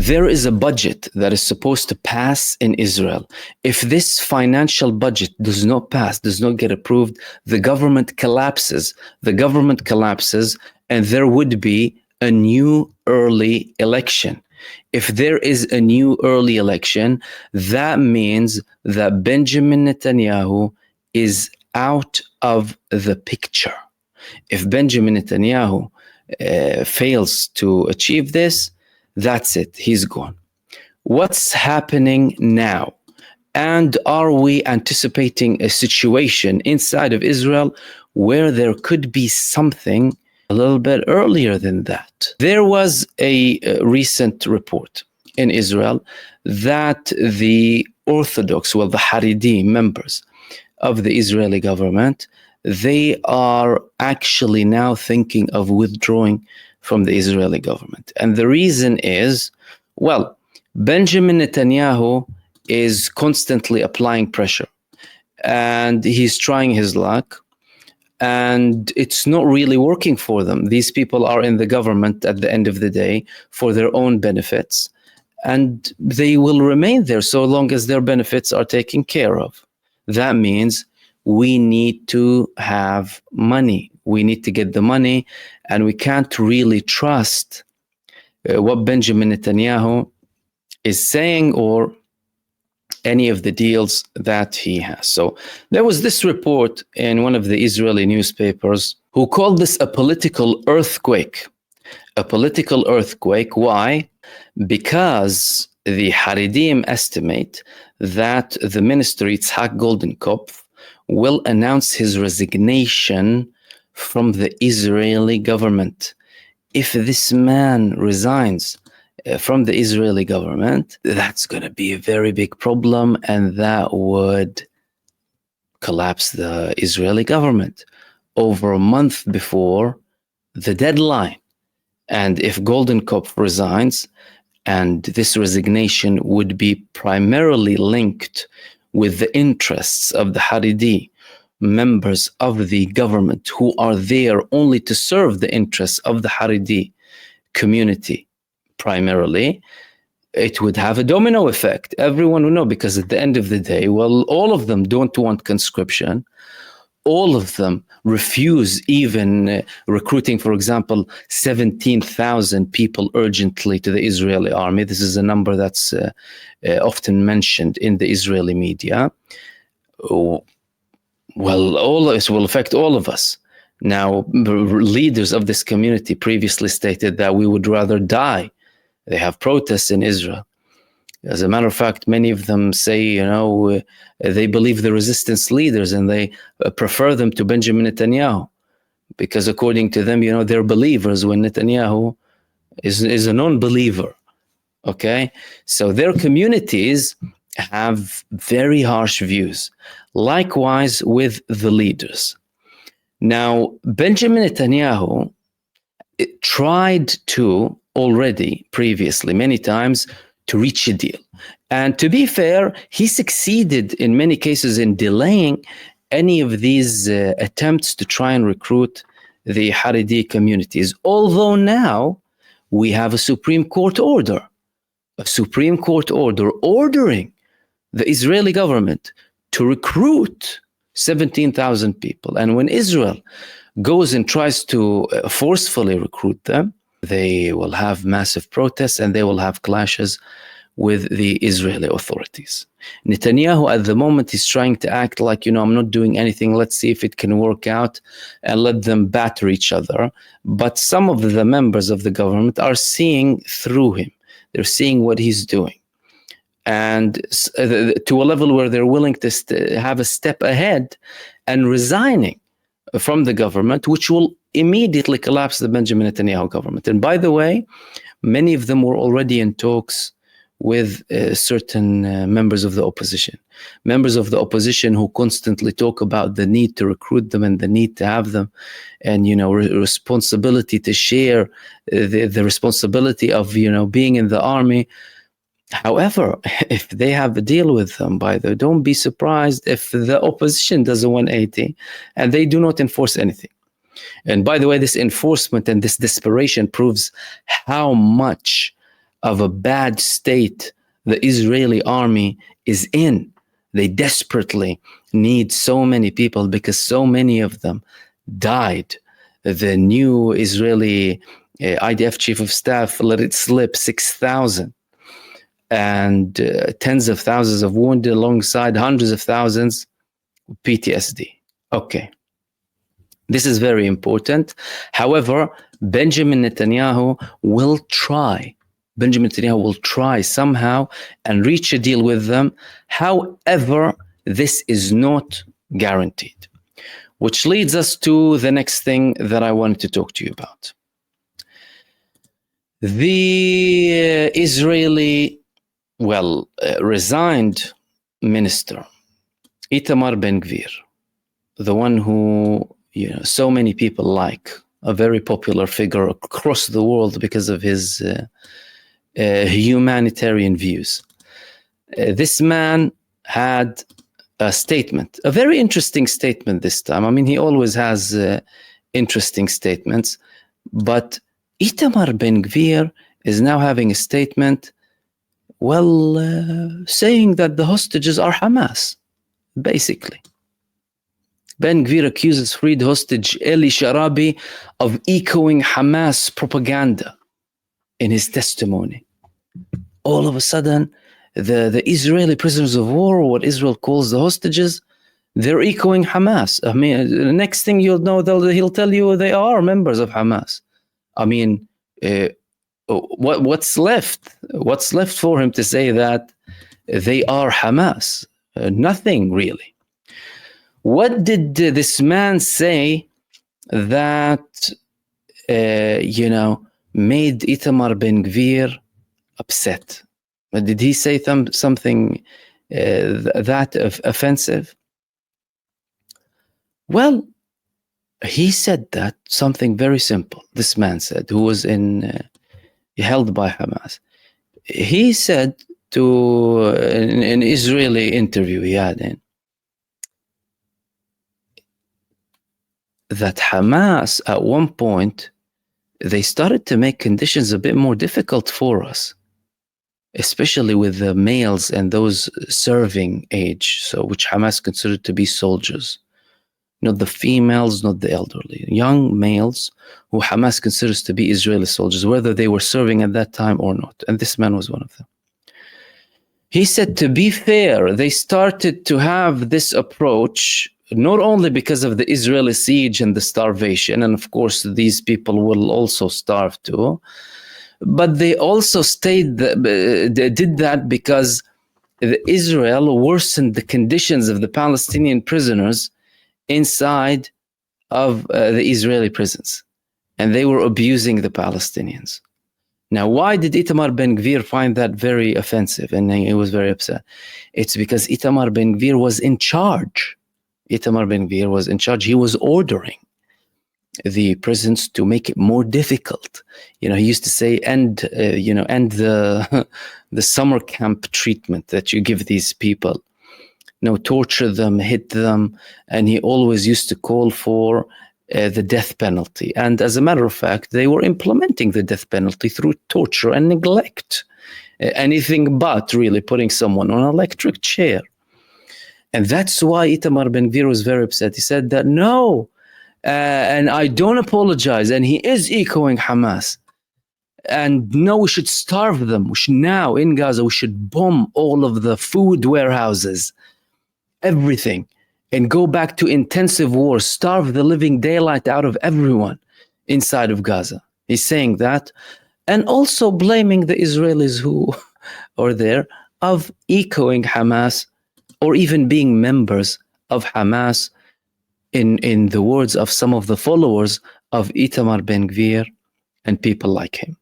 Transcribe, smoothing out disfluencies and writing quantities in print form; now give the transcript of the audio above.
there is a budget that is supposed to pass in Israel. If this financial budget does not pass, does not get approved, the government collapses. The government collapses, and there would be a new early election. If there is a new early election, that means that Benjamin Netanyahu is out of the picture. If Benjamin Netanyahu fails to achieve this, that's it, he's gone. What's happening now? And are we anticipating a situation inside of Israel where there could be something a little bit earlier than that? There was a recent report in Israel that the Orthodox, well, the Haredi members of the Israeli government, they are actually now thinking of withdrawing from the Israeli government. And the reason is, well, Benjamin Netanyahu is constantly applying pressure and he's trying his luck, and it's not really working for them. These people are in the government at the end of the day for their own benefits, and they will remain there so long as their benefits are taken care of. That means we need to have money. We need to get the money, and we can't really trust what Benjamin Netanyahu is saying or any of the deals that he has. So there was this report in one of the Israeli newspapers who called this a political earthquake. A political earthquake. Why? Because the Haredim estimate that the minister Yitzhak Goldenkopf will announce his resignation from the Israeli government. If this man resigns from the Israeli government, that's going to be a very big problem, and that would collapse the Israeli government over a month before the deadline. And if Goldenkopf resigns, and this resignation would be primarily linked with the interests of the Haredi members of the government who are there only to serve the interests of the Haredi community primarily, it would have a domino effect. Everyone will know, because at the end of the day, well, all of them don't want conscription. All of them refuse even recruiting, for example, 17,000 people urgently to the Israeli army. This is a number that's often mentioned in the Israeli media. Well, all this will affect all of us. Now, leaders of this community previously stated that we would rather die. They have protests in Israel. As a matter of fact, many of them say, they believe the resistance leaders and they prefer them to Benjamin Netanyahu, because according to them, they're believers when Netanyahu is a non-believer. Okay? So their communities have very harsh views. Likewise with the leaders. Now, Benjamin Netanyahu tried to already previously many times to reach a deal. And to be fair, he succeeded in many cases in delaying any of these attempts to try and recruit the Haredi communities. Although now we have a Supreme Court order ordering the Israeli government to recruit 17,000 people. And when Israel goes and tries to forcefully recruit them, they will have massive protests and they will have clashes with the Israeli authorities. Netanyahu at the moment is trying to act like, I'm not doing anything. Let's see if it can work out, and let them batter each other. But some of the members of the government are seeing through him. They're seeing what he's doing. And to a level where they're willing to have a step ahead and resigning from the government, which will immediately collapse the Benjamin Netanyahu government. And by the way, many of them were already in talks with certain members of the opposition. Members of the opposition who constantly talk about the need to recruit them and the need to have them, and responsibility to share the responsibility of being in the army. However, if they have a deal with them, don't be surprised if the opposition does a 180 and they do not enforce anything. And by the way, this enforcement and this desperation proves how much of a bad state the Israeli army is in. They desperately need so many people because so many of them died. The new Israeli IDF chief of staff let it slip 6,000 and tens of thousands of wounded alongside hundreds of thousands PTSD. Okay. This is very important. However, Benjamin Netanyahu will try somehow and reach a deal with them. However, this is not guaranteed. Which leads us to the next thing that I wanted to talk to you about. The Israeli, resigned minister, Itamar Ben-Gvir, the one who so many people like, a very popular figure across the world because of his humanitarian views. This man had a statement, a very interesting statement this time. I mean, he always has interesting statements, but Itamar Ben-Gvir is now having a statement, saying that the hostages are Hamas, basically. Ben-Gvir accuses freed hostage Eli Sharabi of echoing Hamas propaganda in his testimony. All of a sudden, the Israeli prisoners of war, or what Israel calls the hostages, they're echoing Hamas. I mean, the next thing you'll know, he'll tell you they are members of Hamas. I mean, what's left? What's left for him to say that they are Hamas? Nothing really. What did this man say that, made Itamar Ben-Gvir upset? Did he say something that offensive? Well, he said that something very simple. This man said, who was held by Hamas. He said to an Israeli interview he had in, that Hamas, at one point, they started to make conditions a bit more difficult for us, especially with the males and those serving age, so which Hamas considered to be soldiers. Not the females, not the elderly. Young males who Hamas considers to be Israeli soldiers, whether they were serving at that time or not. And this man was one of them. He said, to be fair, they started to have this approach not only because of the Israeli siege and the starvation, and of course these people will also starve too, but they also did that because Israel worsened the conditions of the Palestinian prisoners inside of the Israeli prisons, and they were abusing the Palestinians. Now, why did Itamar Ben-Gvir find that very offensive? And he was very upset. It's because Itamar Ben-Gvir was in charge. Itamar Ben-Gvir was in charge. He was ordering the prisons to make it more difficult. He used to say, end the summer camp treatment that you give these people. Torture them, hit them, and he always used to call for the death penalty. And as a matter of fact, they were implementing the death penalty through torture and neglect. Anything but really putting someone on an electric chair. And that's why Itamar Ben-Gvir was very upset. He said that, no, and I don't apologize. And he is echoing Hamas. And no, we should starve them. We should now, in Gaza, we should bomb all of the food warehouses, everything, and go back to intensive war, starve the living daylight out of everyone inside of Gaza. He's saying that, and also blaming the Israelis who are there of echoing Hamas, or even being members of Hamas, in the words of some of the followers of Itamar Ben-Gvir and people like him.